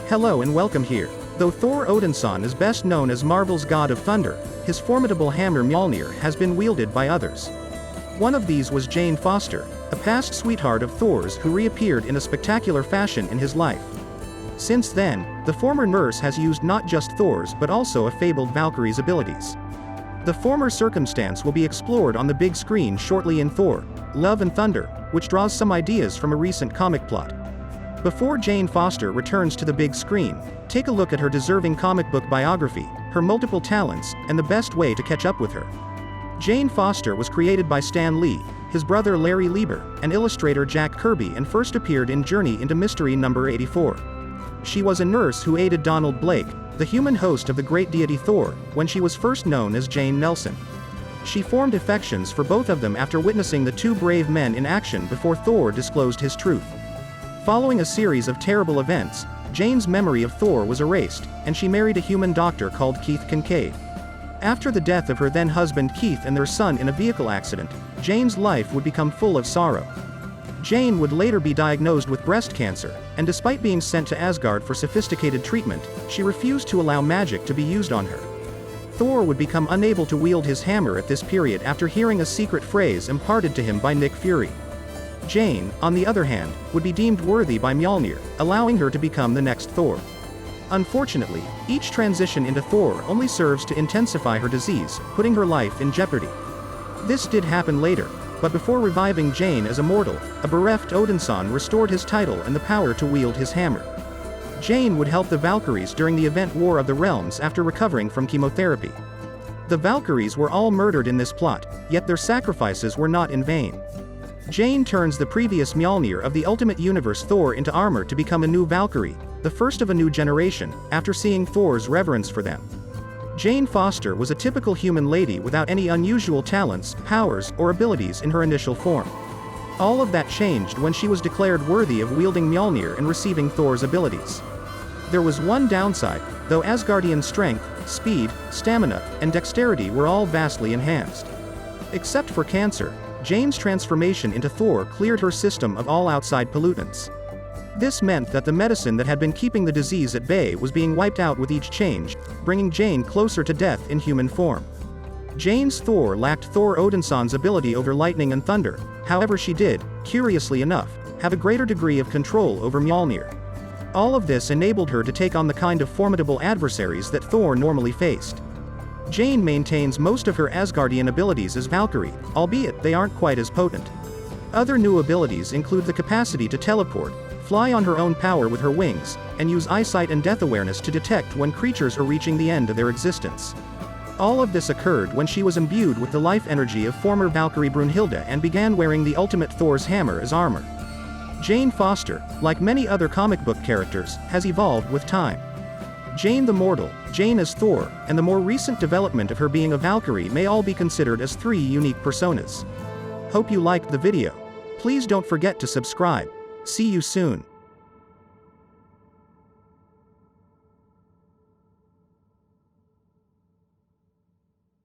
Hello and welcome here. Though Thor Odinson is best known as Marvel's god of thunder, his formidable hammer Mjolnir has been wielded by others. One of these was Jane Foster, a past sweetheart of Thor's who reappeared in a spectacular fashion in his life. Since then, the former nurse has used not just Thor's but also a fabled Valkyrie's abilities. The former circumstance will be explored on the big screen shortly in Thor, Love and Thunder, which draws some ideas from a recent comic plot. Before Jane Foster returns to the big screen, take a look at her deserving comic book biography, her multiple talents, and the best way to catch up with her. Jane Foster was created by Stan Lee, his brother Larry Lieber, and illustrator Jack Kirby, and first appeared in Journey into Mystery number 84. She was a nurse who aided Donald Blake, the human host of the great deity Thor, when she was first known as Jane Nelson. She formed affections for both of them after witnessing the two brave men in action before Thor disclosed his truth. Following a series of terrible events, Jane's memory of Thor was erased, and she married a human doctor called Keith Kincaid. After the death of her then-husband Keith and their son in a vehicle accident, Jane's life would become full of sorrow. Jane would later be diagnosed with breast cancer, and despite being sent to Asgard for sophisticated treatment, she refused to allow magic to be used on her. Thor would become unable to wield his hammer at this period after hearing a secret phrase imparted to him by Nick Fury. Jane, on the other hand, would be deemed worthy by Mjolnir, allowing her to become the next Thor. Unfortunately, each transition into Thor only serves to intensify her disease, putting her life in jeopardy. This did happen later, but before reviving Jane as a mortal, a bereft Odinson restored his title and the power to wield his hammer. Jane would help the Valkyries during the event War of the Realms after recovering from chemotherapy. The Valkyries were all murdered in this plot, yet their sacrifices were not in vain. Jane turns the previous Mjolnir of the Ultimate Universe Thor into armor to become a new Valkyrie, the first of a new generation, after seeing Thor's reverence for them. Jane Foster was a typical human lady without any unusual talents, powers, or abilities in her initial form. All of that changed when she was declared worthy of wielding Mjolnir and receiving Thor's abilities. There was one downside, though Asgardian strength, speed, stamina, and dexterity were all vastly enhanced. Except for cancer, Jane's transformation into Thor cleared her system of all outside pollutants. This meant that the medicine that had been keeping the disease at bay was being wiped out with each change, bringing Jane closer to death in human form. Jane's Thor lacked Thor Odinson's ability over lightning and thunder, however she did, curiously enough, have a greater degree of control over Mjolnir. All of this enabled her to take on the kind of formidable adversaries that Thor normally faced. Jane maintains most of her Asgardian abilities as Valkyrie, albeit they aren't quite as potent. Other new abilities include the capacity to teleport, fly on her own power with her wings, and use eyesight and death awareness to detect when creatures are reaching the end of their existence. All of this occurred when she was imbued with the life energy of former Valkyrie Brunhilde and began wearing the ultimate Thor's hammer as armor. Jane Foster, like many other comic book characters, has evolved with time. Jane the Mortal, Jane as Thor, and the more recent development of her being a Valkyrie may all be considered as three unique personas. Hope you liked the video. Please don't forget to subscribe. See you soon.